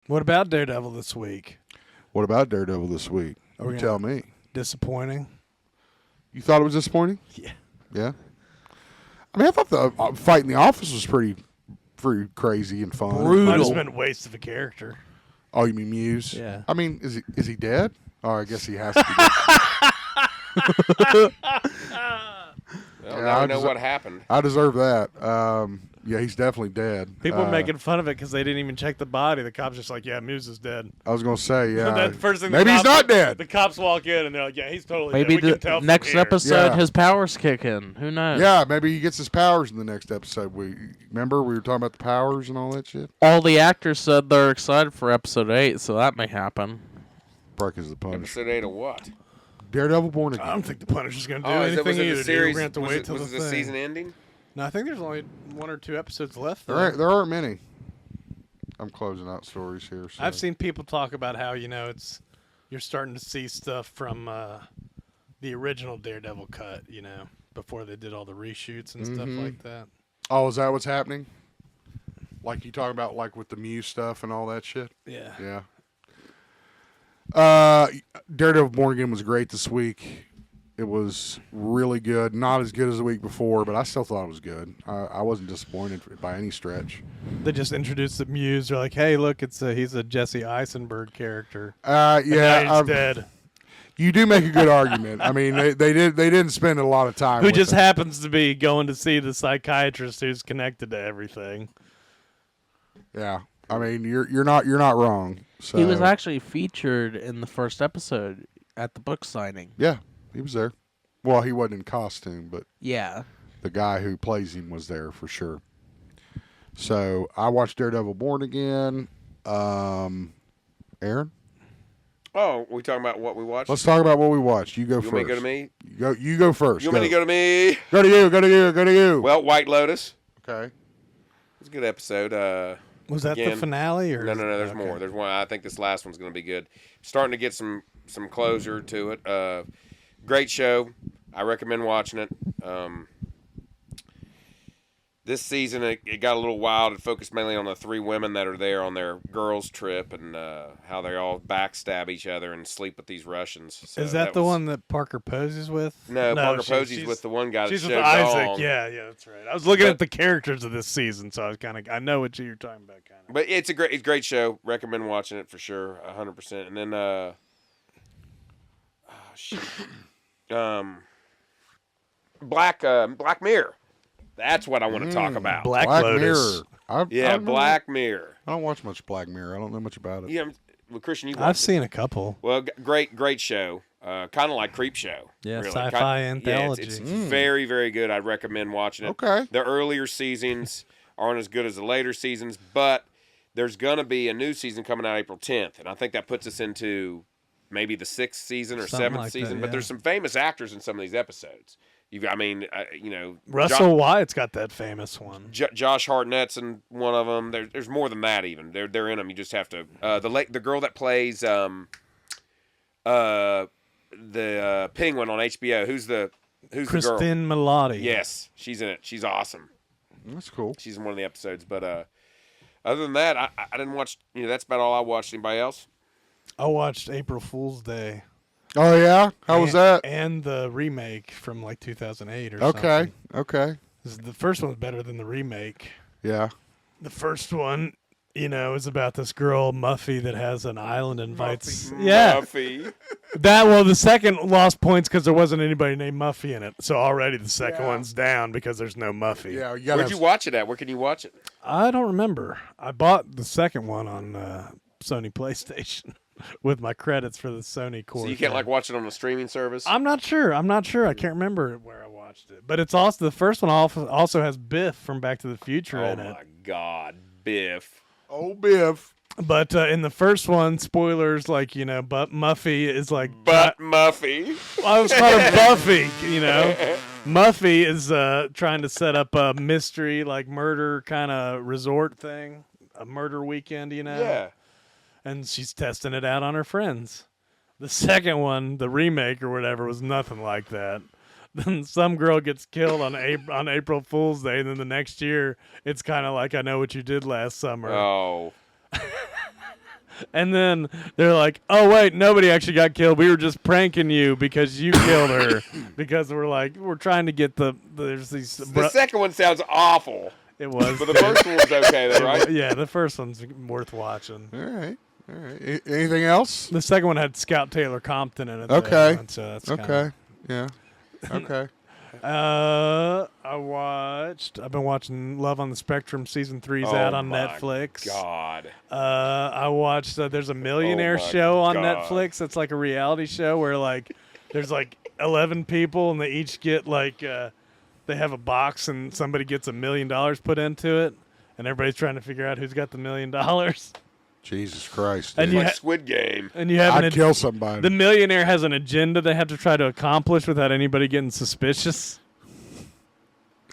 What about Daredevil this week? What about Daredevil this week? Are You we tell gonna- me. Disappointing? You thought it was disappointing? Yeah. Yeah. I mean, I thought the fight in the office was pretty crazy and fun. Might have been a waste of a character. Oh, you mean Muse? Yeah. I mean, is he dead? Oh, I guess he has to be dead. Well, now we know what happened. I deserve that. Yeah, he's definitely dead. People are making fun of it because they didn't even check the body. The cop's just like, yeah, Muse is dead. I was going to say, yeah. That first thing Maybe he's not dead. The cops walk in and they're like, yeah, he's totally Maybe dead. We can tell the from next here. episode Yeah. his powers kick in. Who knows? Yeah, maybe he gets his powers in the next episode. Remember we were talking about the powers and all that shit? All the actors said they're excited for episode 8, so that may happen. Break is the Punisher. Episode 8 of what? Daredevil Born I Again. don't think the Punisher's going to do Oh, anything was it either. the series? We're going to have to wait till was the it the thing. season ending? No, I think there's only 1 or 2 episodes left. There aren't many. I'm closing out stories here. So. I've seen people talk about how, you're starting to see stuff from the original Daredevil cut, before they did all the reshoots and stuff like that. Oh, is that what's happening? Like you talking about, like with the Muse stuff and all that shit? Yeah. Yeah. Daredevil Born Again was great this week. It was really good. Not as good as the week before, but I still thought it was good. I wasn't disappointed by any stretch. They just introduced the Muse. They're like, hey, look, he's a Jesse Eisenberg character. Yeah, Now he's dead. You do make a good argument. I mean, they didn't spend a lot of time. Who with just him. happens to be going to see the psychiatrist who's connected to everything. Yeah, I mean, you're not wrong. So. He was actually featured in the first episode at the book signing. Yeah, he was there. Well, he wasn't in costume, but Yeah. the guy who plays him was there for sure. So I watched Daredevil Born Again. Aaron, Oh, we talking about what we watched? let's talk about what we watched. You go You first. want me to go to me? You go first. You want me to go to me? Go to you. Go to you. Go to you. Well, White Lotus. Okay. It was a good episode. Was that the Again, finale? Or No, there's okay. more. There's one. I think this last one's going to be good. Starting to get some closure to it. Great show. I recommend watching it. This season, it got a little wild. It focused mainly on the 3 women that are there on their girls' trip and how they all backstab each other and sleep with these Russians. So Is that the was- one that Parker Posey's with? No, Parker she's Posey's with the one guy that She's with showed Isaac. Dong. Yeah, that's right. I was looking But- at the characters of this season, so I was I know what you're talking about, kind of. But it's a great show. Recommend watching it for sure, 100%. And then, Black Mirror. That's what I want to talk about. Black Black Lotus. Mirror. Yeah, Black Mirror. I don't watch much Black Mirror. I don't know much about it. Yeah, well, Christian, you I've watched it. seen a couple. Well, great show. Kind of like Creep Show. Yeah, really. sci-fi Yeah, anthology. it's very, very good. I recommend watching it. Okay. The earlier seasons aren't as good as the later seasons, but there's going to be a new season coming out April 10th, and I think that puts us into maybe the 6th season or Something 7th like that, season. But yeah. there's some famous actors in some of these episodes. Russell Wyatt's got that famous one. Josh Hartnett's in one of them. There's more than that even. They're in them. You just have to. The girl that plays the penguin on HBO. Who's the girl? Kristen Milotti. Yes, she's in it. She's awesome. That's cool. She's in one of the episodes. But other than that, I didn't watch. That's about all I watched. Anybody else? I watched April Fool's Day. Oh yeah, how was that? And the remake from like 2008 or Okay, something. okay, The first one's better than the remake. yeah. The first one, is about this girl Muffy that has an island and invites. Yeah, Muffy. the second lost points because there wasn't anybody named Muffy in it. So already the second one's down because there's no Muffy. Yeah, you gotta Where'd you watch it at? Where can you watch it? I don't remember. I bought the second one on Sony PlayStation with my credits for the Sony core. So you can't thing. watch it on a streaming service. I'm not sure. I can't remember where I watched it. But it's also the first one also has Biff from Back to the Future Oh in it. my God, Biff. Oh, Biff. But in the first one, spoilers, but Muffy is like. But Muffy. I was called her Buffy, Muffy is trying to set up a mystery, like murder kind of resort thing, a murder weekend, Yeah. And she's testing it out on her friends. The second one, the remake or whatever, was nothing like that. Then some girl gets killed on April Fool's Day, and then the next year, it's kind of like I Know What You Did Last Summer. Oh. And then they're like, "Oh wait, nobody actually got killed. We were just pranking you because you killed her." Because we're trying to get there's these. The second one sounds awful. It was, but the first one was okay, though, right? Yeah, the first one's worth watching. All right. Anything else? The second one had Scout Taylor Compton in it. Okay. Though, so that's Okay. Yeah. Okay. I've been watching Love on the Spectrum season 3's out on Netflix. God. I watched there's a millionaire show on Netflix that's like a reality show where like there's like 11 people and they each get like they have a box and somebody gets $1 million put into it and everybody's trying to figure out who's got the $1 million. Jesus Christ. And Dude. you Like Squid Game. And you have I'd kill somebody. The millionaire has an agenda they have to try to accomplish without anybody getting suspicious.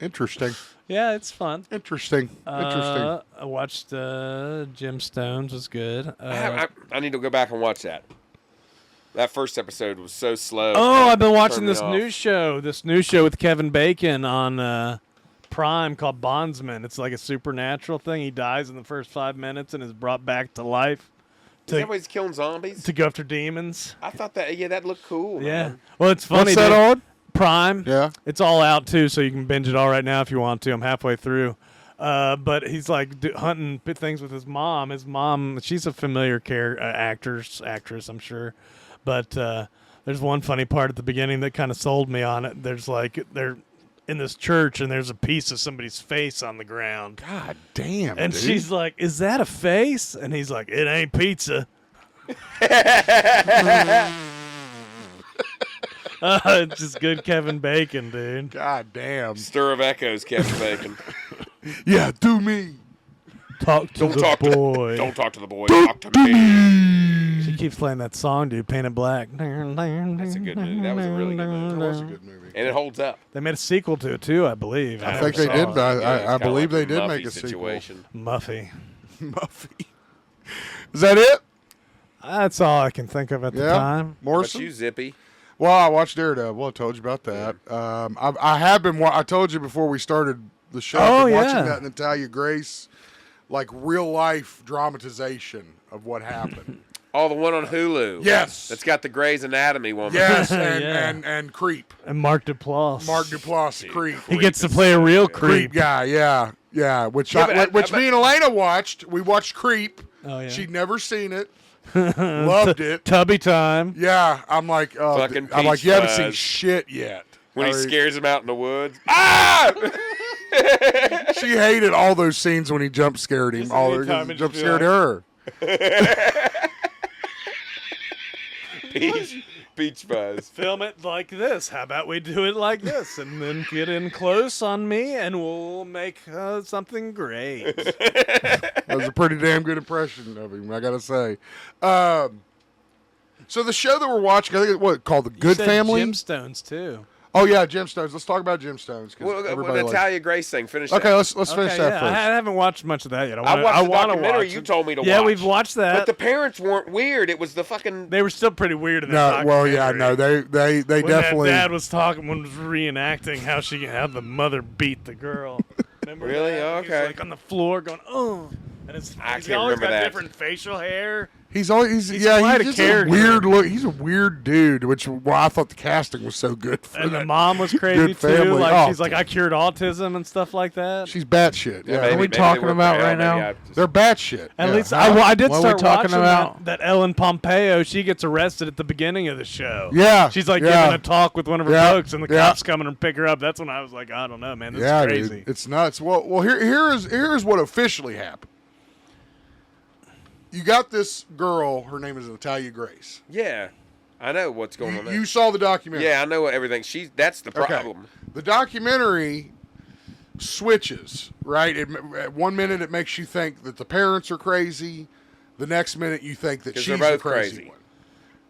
Interesting. Yeah, it's fun. Interesting. I watched Gemstones. Was good. I need to go back and watch that. That first episode was so slow. Oh, I've been watching this Turned me new off. show. This new show with Kevin Bacon on Prime called Bondsman. It's like a supernatural thing. He dies in the first 5 minutes and is brought back to life Is that why he's killing zombies? to go after demons. I thought that looked cool. Yeah. Man. Well, it's funny. What's that dude. on? Prime. Yeah. It's all out too, so you can binge it all right now if you want to. I'm halfway through. But he's like hunting things with his mom. His mom, she's a familiar actress, I'm sure. But there's one funny part at the beginning that kind of sold me on it. There's like they're in this church and there's a piece of somebody's face on the ground. God damn. And dude. she's like, "Is that a face?" And he's like, "It ain't pizza." It's just good Kevin Bacon, dude. God damn. Stir of Echoes, Kevin Bacon. Yeah, do me. Talk to the boy. Don't talk to the boy. Talk to me. She keeps playing that song, dude. Painted Black. That's a good movie. That was a really good movie. That was a good movie. And it holds up. They made a sequel to it too, I believe. I never think they saw did. it. Yeah, it's I kinda believe like they a did Muffy make a situation. Muffy. sequel. Muffy. Is that it? That's all I can think of at the Yeah. time. But Morrison? you, Zippy. Well, I watched Daredevil. I told you about that. I have been. I told you before we started the show. Oh, I've been yeah. watching that Natalia Grace, like real life dramatization of what happened. Oh, the one on Hulu. Yes. That's got the Grey's Anatomy woman. Yes, and, Yeah. and Creep. And Mark Duplass. Mark Duplass, Creep. He gets to play a real Creep creep. guy, yeah. Which Yeah, but which me and Elena watched. We watched Creep. Oh, yeah. She'd never seen it. Loved it. Tubby time. Yeah, I'm like, Fucking I'm like, Peach you haven't Fuzz. seen shit yet. When he I mean, scares him out in the woods. Ah! She hated all those scenes when he jump scared him. Just All anytime those it jump just be scared like- her. Peach Fuzz. Film it like this. How about we do it like this? And then get in close on me and we'll make something great. That was a pretty damn good impression of him, I gotta say. So the show that we're watching, I think it's called The You Good said Family. Gemstones too. Oh yeah, Gemstones. Let's talk about Gemstones. 'Cause Well, everybody likes- Natalia Grace thing. Finish Okay, that. let's finish Okay, that yeah, first. I haven't watched much of that yet. I watched the wanna documentary watch you it. told me to Yeah, watch. we've watched that. But the parents weren't weird. It was the fucking... They were still pretty weird in that No, well, yeah, documentary. no, they When definitely. that dad was talking, when was reenacting how the mother beat the girl. Remember Really? that? Oh, He's okay. like on the floor going, oh, and he's I he's can't always remember got that. different facial hair. He's always He's yeah, quite a he's just character. a weird look. He's a weird dude, which why I thought the casting was so good for And that. the mom was crazy Good too. family. Like Oh, she's like, I cured autism and stuff like that. She's batshit. Yeah, maybe- Are we maybe they talking were- about yeah, right maybe now? I just- they're batshit. At yeah. least I did What are we start talking watching about? that Ellen Pompeo. She gets arrested at the beginning of the show. Yeah, She's like yeah. giving a talk with one of her Yeah, books, and the yeah. cops come and pick her up. That's when I was like, I don't know, man, this yeah, is crazy. dude, it's nuts. Well, here's what officially happened. You got this girl. Her name is Natalia Grace. Yeah. I know what's going on there. You saw the documentary. Yeah, I know everything. That's the Okay. problem. The documentary switches, right? At 1 minute it makes you think that the parents are crazy. The next minute you think that 'Cause she's they're the both crazy crazy. one.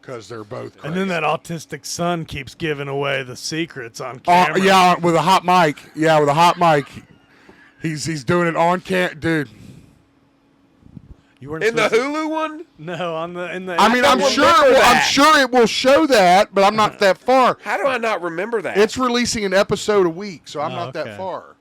Because they're both crazy. And then that autistic son keeps giving away the secrets on camera. yeah, with a hot mic. Yeah, with a hot mic. He's doing it on dude. You weren't In the supposed to- Hulu one? No, on the in the. I mean, I'm don't sure remember I'm that. sure it will show that, but I'm not that far. How do I not remember that? It's releasing an episode a week, so I'm Oh, not that okay. far.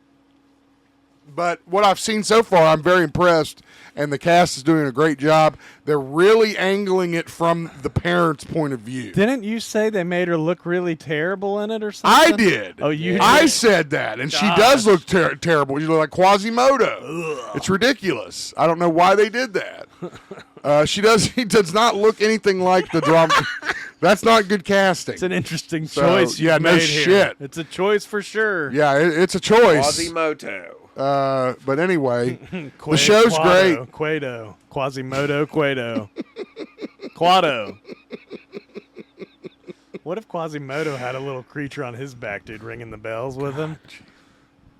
But what I've seen so far, I'm very impressed, and the cast is doing a great job. They're really angling it from the parents' point of view. Didn't you say they made her look really terrible in it or something? I did. Oh, you I did? said that, and she Gosh. does look terrible. You look like Quasimodo. It's ridiculous. I don't know why they did that. He does not look anything like the drama. That's not good casting. It's an interesting So, choice. yeah, you've no made here. shit. It's a choice for sure. Yeah, it's a choice. Quasimodo. But anyway, the show's great. Quado. Quasimodo. Quado. Quado. What if Quasimodo had a little creature on his back, dude, ringing the bells with him?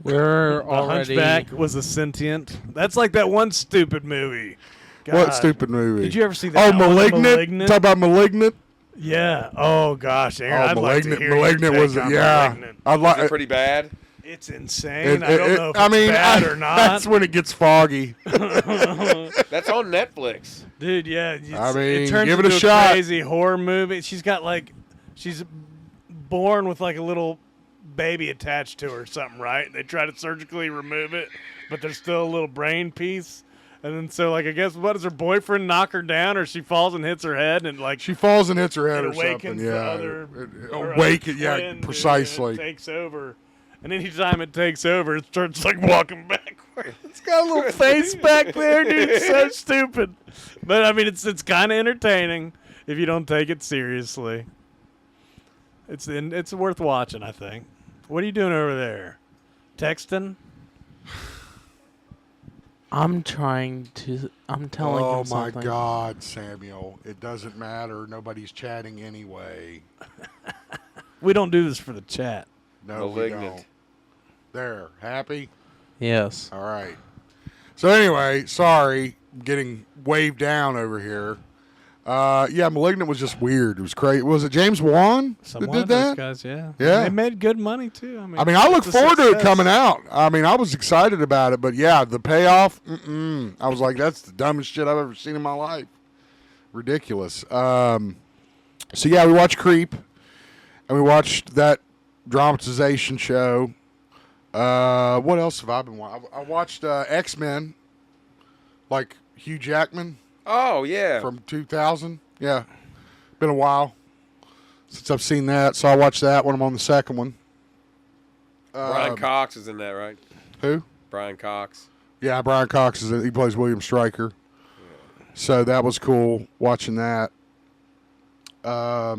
We're The already. Hunchback was a sentient. That's like that one stupid movie. God. What stupid movie? Did you ever see that? Oh, one, Malignant. Talk about Malignant. Yeah. Oh gosh, Aaron, Oh, I'd like to Malignant. hear your Malignant take was on yeah. Malignant. I'd Is like. it pretty bad? It's insane. I don't know if I it's mean, bad or not. That's when it gets foggy. That's on Netflix. Dude, yeah. I mean, it turns give it a into shot. crazy horror movie. She's born with like a little baby attached to her or something, right? They try to surgically remove it, but there's still a little brain piece. And then so like I guess what does her boyfriend knock her down, or she falls and hits her head and like She falls and hits her head it or something. awakens the Yeah, other her awaken. other Yeah, twin, dude, precisely. and it takes over. And anytime it takes over, it starts like walking backwards. It's got a little face back there, dude. It's so stupid. But I mean, it's kind of entertaining if you don't take it seriously. It's worth watching, I think. What are you doing over there? Texting? I'm telling Oh him my something. God, Samuel! It doesn't matter. Nobody's chatting anyway. We don't do this for the chat. No, we Malignant. don't. There, happy. Yes. All right. So anyway, sorry, getting waved down over here. Yeah, Malignant was just weird. It was crazy. Was it James Wan Some that one did of those that? guys, yeah. Yeah. They made good money, too. I mean, I look it's a forward to it success. coming out. I mean, I was excited about it, but yeah, the payoff, I was like, that's the dumbest shit I've ever seen in my life. Ridiculous. So yeah, we watched Creep, and we watched that dramatization show. What else have I been watching? I watched X-Men, like Hugh Jackman Oh yeah. from 2000. Yeah, been a while since I've seen that, so I watched that when I'm on the second one. Brian Cox is in that, right? Who? Brian Cox. Yeah, Brian Cox is he plays William Stryker. So that was cool watching that. I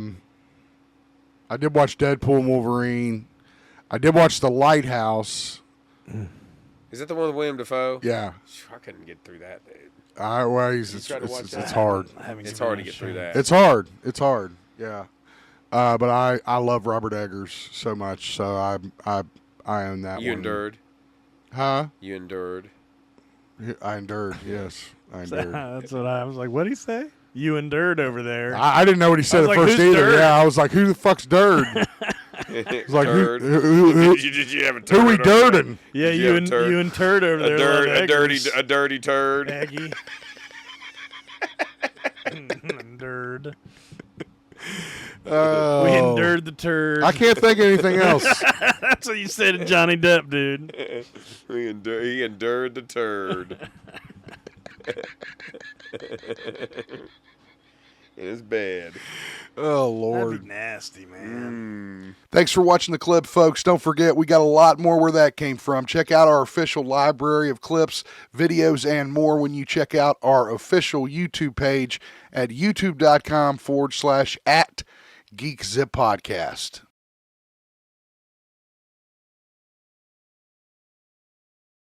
did watch Deadpool and Wolverine. I did watch The Lighthouse. Is that the one with William Dafoe? Yeah. I couldn't get through that, dude. It's tried to watch that? hard. I haven't It's given hard it to a get through shot. that. It's hard. It's hard. Yeah. But I love Robert Eggers so much, so I own that You one. endured. Huh? You endured. I endured. Yes, I endured. That's what I was like. What'd he say? You endured over there. I didn't know what he said was at like, first who's either. Dird? Yeah, I was like, who the fuck's Dird? It's like, Turd. Did you have a turd? who we over there? dirding? Yeah, Did you have and turd? you interred over there. A dirty turd. Aggie. Endured. We Oh. endured the turd. I can't think of anything else. That's what you said to Johnny Depp, dude. He endured the turd. It's bad. Oh, That'd Lord. be nasty, man. Thanks for watching the clip, folks. Don't forget, we got a lot more where that came from. Check out our official library of clips, videos, and more when you check out our official YouTube page at youtube.com/@GeekZip Podcast.